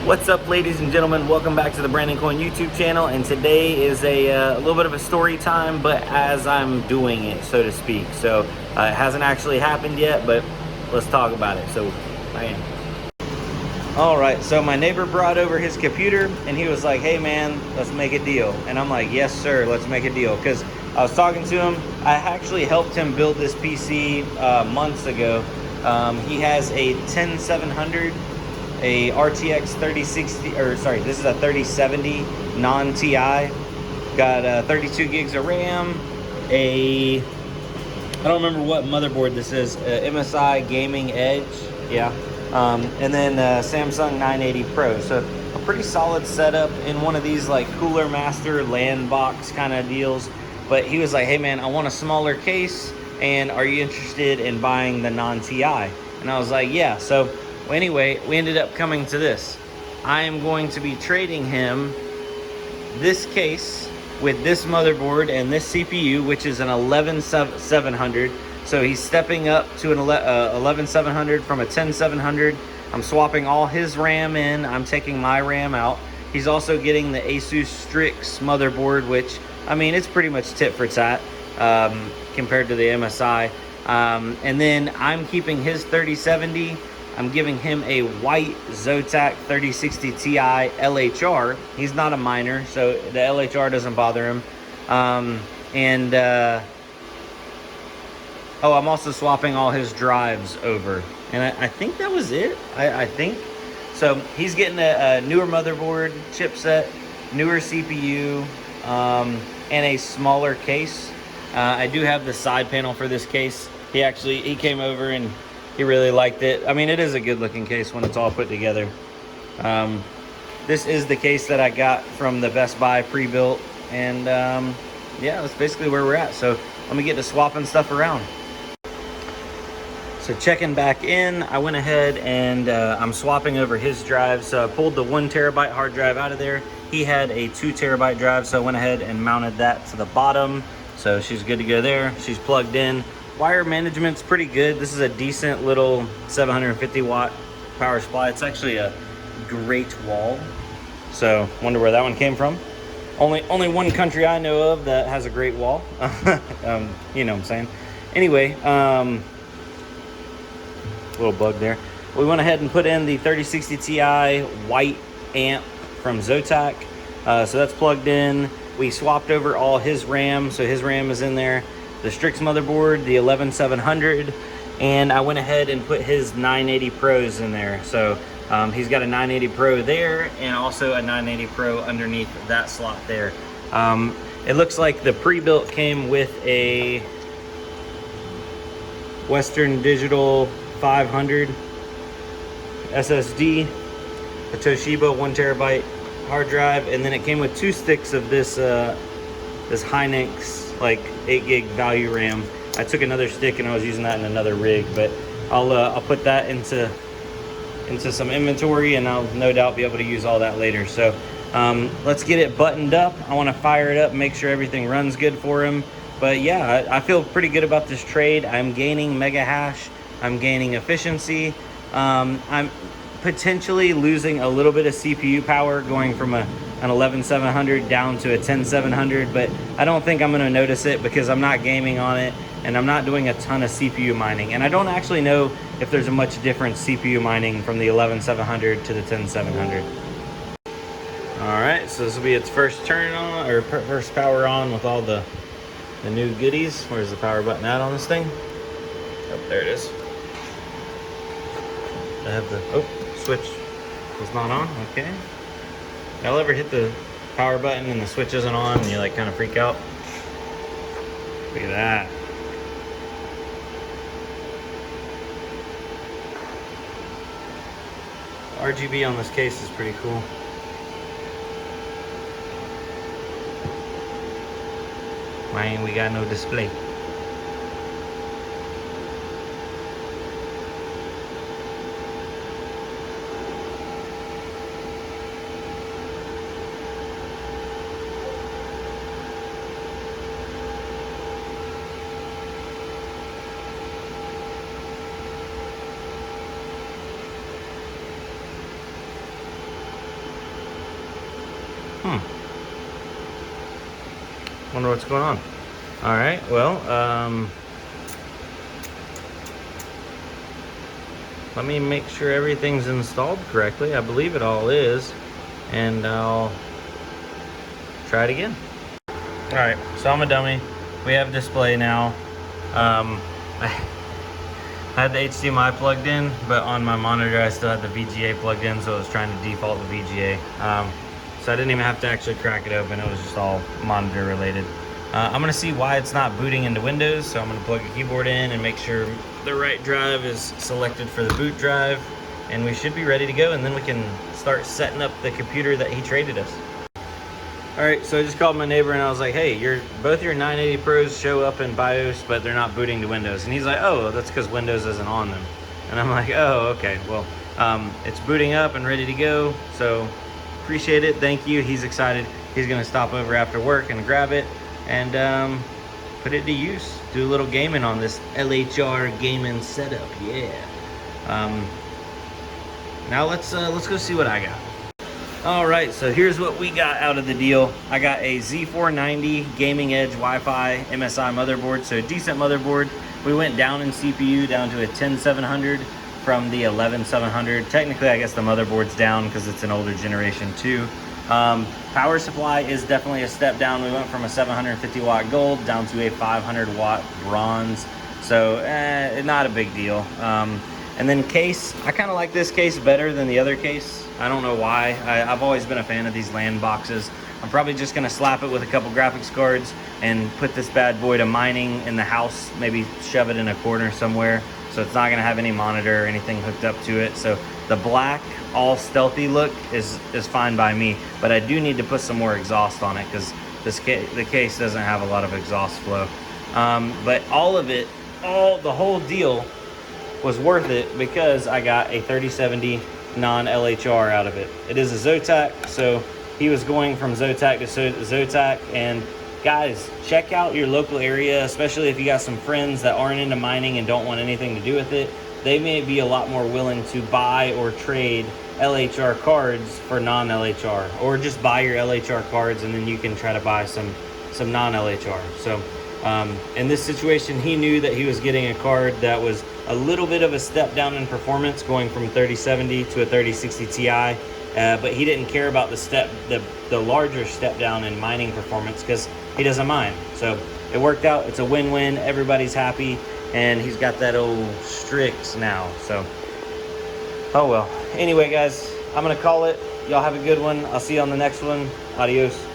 What's up, ladies and gentlemen? Welcome back to the Brandon Coin YouTube channel, and today is a little bit of a story time, but as I'm doing it, so to speak. So it hasn't actually happened yet, but let's talk about it. So bam. All right, so my neighbor brought over his computer and he was like, hey man, let's make a deal. And I'm like, yes sir, let's make a deal. Because I was talking to him, I actually helped him build this PC months ago. He has a 10700, a RTX 3060, or sorry, this is a 3070 non-TI. Got 32 gigs of RAM, I don't remember what motherboard this is, MSI Gaming Edge, yeah. And then Samsung 980 Pro. So a pretty solid setup in one of these like Cooler Master LAN box kind of deals. But he was like, hey man, I want a smaller case, and are you interested in buying the non-TI? And I was like, yeah. So anyway, we ended up coming to this. I am going to be trading him this case with this motherboard and this CPU, which is an 11700. So he's stepping up to an 11700 from a 10700. I'm swapping all his RAM in. I'm taking my RAM out. He's also getting the Asus Strix motherboard, which, I mean, it's pretty much tit for tat compared to the MSI. And then I'm keeping his 3070. I'm giving him a white Zotac 3060 Ti LHR. He's not a miner, so the LHR doesn't bother him. Oh, I'm also swapping all his drives over. And I think that was it. I think. So he's getting a newer motherboard, chipset, newer CPU, and a smaller case. I do have the side panel for this case. He came over and he really liked it. I mean, it is a good looking case when it's all put together. This is the case that I got from the Best Buy pre-built. And yeah, that's basically where we're at. So let me get to swapping stuff around. So checking back in, I went ahead and I'm swapping over his drive. So I pulled the 1 terabyte hard drive out of there. He had a 2 terabyte drive, so I went ahead and mounted that to the bottom. So she's good to go there. She's plugged in. Wire management's pretty good. This is a decent little 750 watt power supply. It's actually a great wall. So wonder where that one came from. Only one country I know of that has a great wall. You know what I'm saying. Anyway, little bug there. We went ahead and put in the 3060 Ti white amp from Zotac. So that's plugged in. We swapped over all his RAM, so his RAM is in there. The Strix motherboard, the 11700, and I went ahead and put his 980 Pros in there. So he's got a 980 Pro there and also a 980 Pro underneath that slot there. It looks like the pre-built came with a Western Digital 500 SSD, a Toshiba 1 terabyte hard drive, and then it came with 2 sticks of this this Hynix like 8 gig value RAM. I took another stick and I was using that in another rig, but I'll put that into some inventory, and I'll no doubt be able to use all that later. So let's get it buttoned up. I want to fire it up, make sure everything runs good for him. But yeah, I feel pretty good about this trade. I'm gaining mega hash. I'm gaining efficiency. I'm potentially losing a little bit of CPU power going from an 11700 down to a 10700, but I don't think I'm going to notice it because I'm not gaming on it and I'm not doing a ton of CPU mining. And I don't actually know if there's a much different CPU mining from the 11700 to the 10700. All right, so this will be its first turn on, or first power on with all the new goodies. Where's the power button at on this thing? Oh, there it is. I have the, oh, switch is not on, okay. Y'all ever hit the power button and the switch isn't on and you like kind of freak out? Look at that. RGB on this case is pretty cool. Why ain't we got no display? Wonder what's going on. All right, well, let me make sure everything's installed correctly. I believe it all is, and I'll try it again. All right, so I'm a dummy. We have display now. I had the HDMI plugged in, but on my monitor I still had the VGA plugged in, so it was trying to default the VGA. So I didn't even have to actually crack it open. It was just all monitor related. I'm gonna see why it's not booting into Windows, so I'm gonna plug a keyboard in and make sure the right drive is selected for the boot drive, and we should be ready to go, and then we can start setting up the computer that he traded us. All right, so I just called my neighbor and I was like, hey, both your 980 Pros show up in BIOS, but they're not booting to Windows. And he's like, oh, that's because Windows isn't on them. And I'm like, oh, okay, well, it's booting up and ready to go, so appreciate it, thank you. He's excited. He's gonna stop over after work and grab it and put it to use. Do a little gaming on this LHR gaming setup, yeah. Now let's go see what I got. All right, so here's what we got out of the deal. I got a Z490 Gaming Edge Wi-Fi MSI motherboard, so a decent motherboard. We went down in CPU down to a 10700 from the 11700. Technically, I guess the motherboard's down because it's an older generation too. Power supply is definitely a step down. We went from a 750 watt gold down to a 500 watt bronze, so not a big deal. And then case, I kind of like this case better than the other case. I don't know why. I've always been a fan of these LAN boxes. I'm probably just gonna slap it with a couple graphics cards and put this bad boy to mining in the house, maybe shove it in a corner somewhere, so it's not gonna have any monitor or anything hooked up to it. So the black, all stealthy look is fine by me, but I do need to put some more exhaust on it because the case doesn't have a lot of exhaust flow. But all of it, the whole deal was worth it because I got a 3070 non-LHR out of it. It is a Zotac, so he was going from Zotac to Zotac. And guys, check out your local area, especially if you got some friends that aren't into mining and don't want anything to do with it. They may be a lot more willing to buy or trade LHR cards for non-LHR, or just buy your LHR cards and then you can try to buy some non-LHR. So in this situation, he knew that he was getting a card that was a little bit of a step down in performance, going from 3070 to a 3060 Ti, but he didn't care about the larger step down in mining performance because he doesn't mine. So it worked out. It's a win-win. Everybody's happy, and he's got that old Strix now. So, oh well. Anyway, guys, I'm gonna call it. Y'all have a good one. I'll see you on the next one. Adios.